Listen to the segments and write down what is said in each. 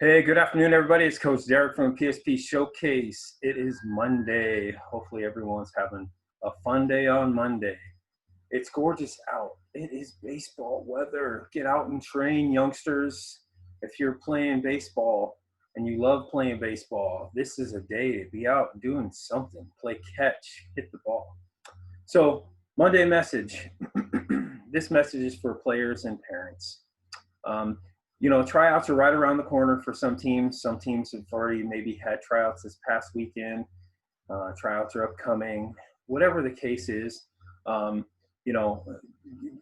Hey, good afternoon, everybody. It's Coach Derek from PSP Showcase. It is Monday. Hopefully, everyone's having a fun day on Monday. It's gorgeous out. It is baseball weather. Get out and train, youngsters. If you're playing baseball and you love playing baseball, this is a day to be out doing something. Play catch, hit the ball. So, Monday message. This message is for players and parents. Um, Tryouts are right around the corner for some teams. Some teams have already maybe had tryouts this past weekend. Tryouts are upcoming. Whatever the case is, um, you know,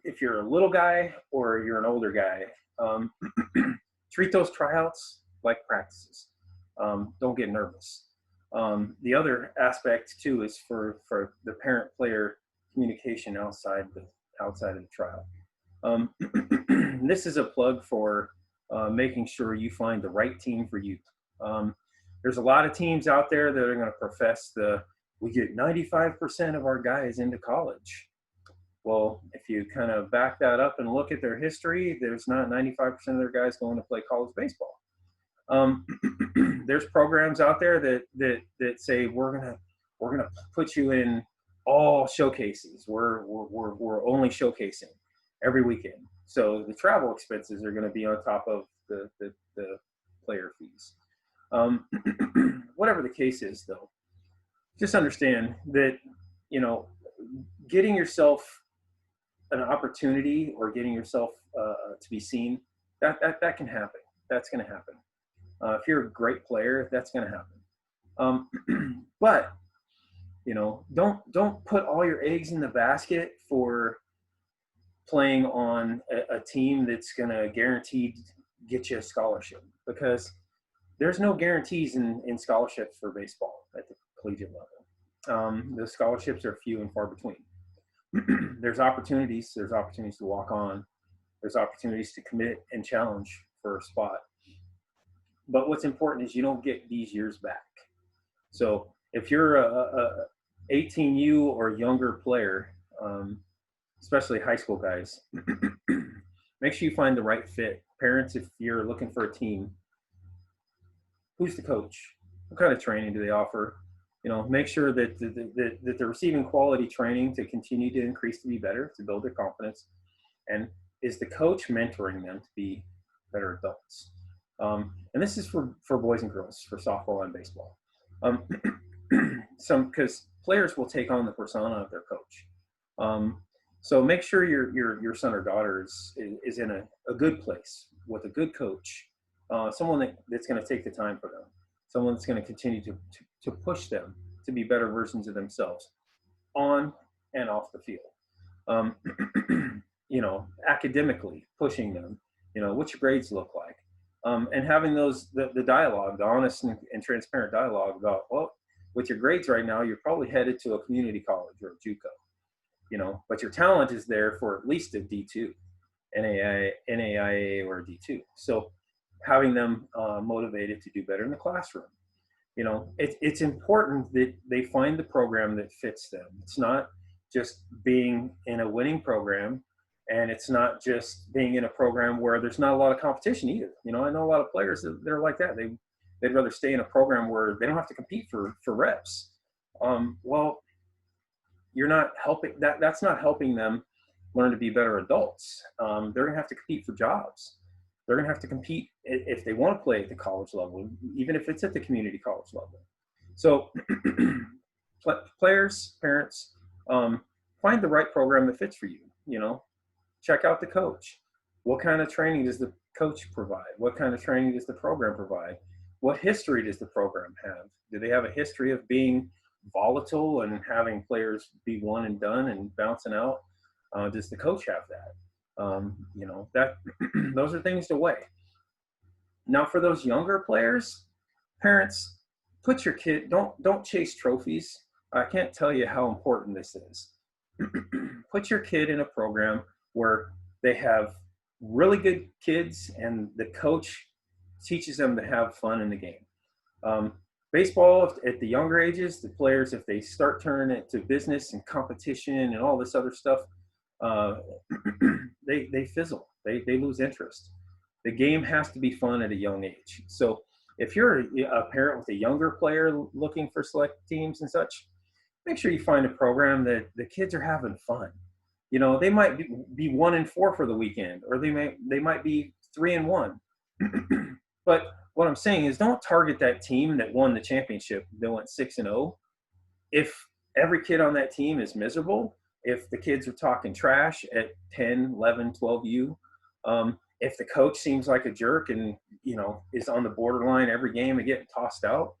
if you're a little guy or you're an older guy, um, treat those tryouts like practices. Don't get nervous. The other aspect too is for the parent-player communication outside of the trial. This is a plug for making sure you find the right team for you. Um, there's a lot of teams out there that are going to profess we get 95% of our guys into college. Well, if you kind of back that up and look at their history, there's not 95% of their guys going to play college baseball. Um, there's programs out there that say we're gonna put you in all showcases. We're only showcasing every weekend. So the travel expenses are going to be on top of the player fees. Whatever the case is, though, just understand that getting yourself an opportunity or getting yourself to be seen, that can happen. That's going to happen. If you're a great player, that's going to happen. But don't put all your eggs in the basket for playing on a team that's going to guaranteed get you a scholarship, because there's no guarantees in scholarships for baseball at the collegiate level. The scholarships are few and far between. There's opportunities to walk on. There's opportunities to commit and challenge for a spot. But what's important is you don't get these years back. So if you're a 18U or younger player, especially high school guys, make sure you find the right fit. Parents, if you're looking for a team, who's the coach? What kind of training do they offer? Make sure that they're receiving quality training to continue to increase, to be better, to build their confidence. And is the coach mentoring them to be better adults? And this is for boys and girls, for softball and baseball. Because players will take on the persona of their coach. So make sure your son or daughter is in a good place with a good coach, someone that's going to take the time for them, someone that's going to continue to push them to be better versions of themselves on and off the field. Academically pushing them, what your grades look like, and having the dialogue, the honest and transparent dialogue about, well, with your grades right now, you're probably headed to a community college or a JUCO, but your talent is there for at least a D2, NAIA or a D2. So having them motivated to do better in the classroom. It's important that they find the program that fits them. It's not just being in a winning program, and it's not just being in a program where there's not a lot of competition either. I know a lot of players that are like that. They'd rather stay in a program where they don't have to compete for reps. Well, you're not helping. That's not helping them learn to be better adults. They're going to have to compete for jobs. They're going to have to compete if they want to play at the college level, even if it's at the community college level. So players, parents, find the right program that fits for you. Check out the coach. What kind of training does the coach provide? What kind of training does the program provide? What history does the program have? Do they have a history of being volatile and having players be one and done and bouncing out? Does the coach have that? That those are things to weigh. Now, for those younger players, parents, put your kid, don't chase trophies. I can't tell you how important this is. Put your kid in a program where they have really good kids and the coach teaches them to have fun in the game. Baseball, at the younger ages, the players, if they start turning it to business and competition and all this other stuff, they fizzle. They lose interest. The game has to be fun at a young age. So if you're a parent with a younger player looking for select teams and such, make sure you find a program that the kids are having fun. You know, they might be 1-4 for the weekend, or they might be 3-1. But what I'm saying is, don't target that team that won the championship. They went 6-0. If every kid on that team is miserable, if the kids are talking trash at 10, 11, 12U, if the coach seems like a jerk and, you know, is on the borderline every game and getting tossed out,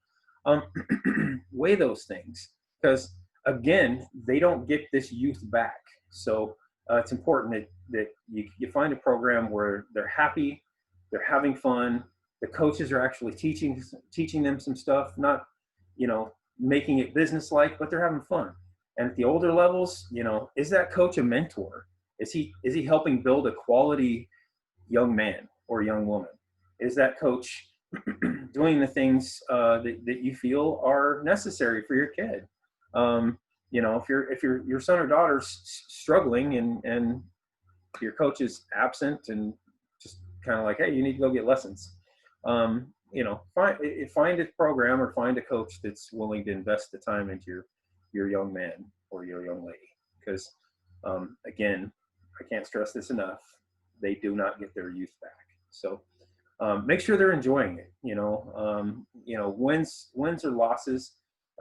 weigh those things, because again, they don't get this youth back. So it's important that you find a program where they're happy, they're having fun, the coaches are actually teaching them some stuff, not, you know, making it business-like, but they're having fun. And at the older levels, you know, is that coach a mentor? Is he helping build a quality young man or young woman? Is that coach doing the things that you feel are necessary for your kid? You know, if your son or daughter's struggling and your coach is absent and just kind of like, hey, you need to go get lessons. You know, find a program or find a coach that's willing to invest the time into your young man or your young lady. Because again, I can't stress this enough, they do not get their youth back. So make sure they're enjoying it. You know, wins or losses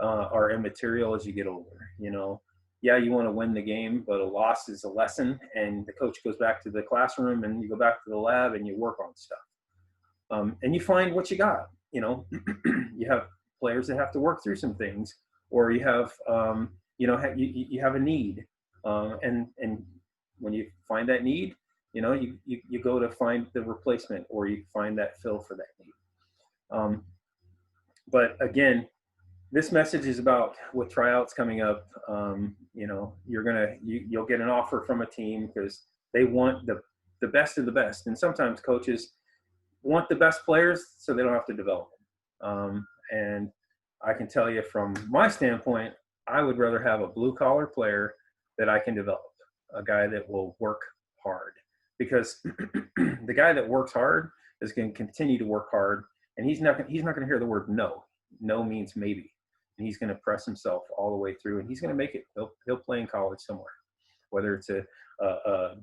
are immaterial as you get older. You know, yeah, you want to win the game, but a loss is a lesson, and the coach goes back to the classroom and you go back to the lab and you work on stuff. And you find what you got. You know, you have players that have to work through some things, or you have, you know, you have a need, and when you find that need, you know, you go to find the replacement, or you find that fill for that need. But again, this message is about, with tryouts coming up, you know, you'll get an offer from a team because they want the best of the best, and sometimes coaches want the best players so they don't have to develop them. And I can tell you from my standpoint, I would rather have a blue collar player that I can develop, a guy that will work hard, because the guy that works hard is going to continue to work hard, and he's not going to hear the word no. No means maybe, and he's going to press himself all the way through, and he's going to make it. He'll play in college somewhere, whether it's a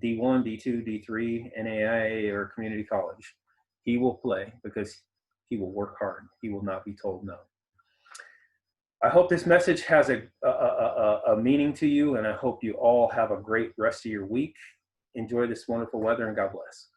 D1, D2, D3, NAIA, or community college. He will play because he will work hard. He will not be told no. I hope this message has a meaning to you, and I hope you all have a great rest of your week. Enjoy this wonderful weather, and God bless.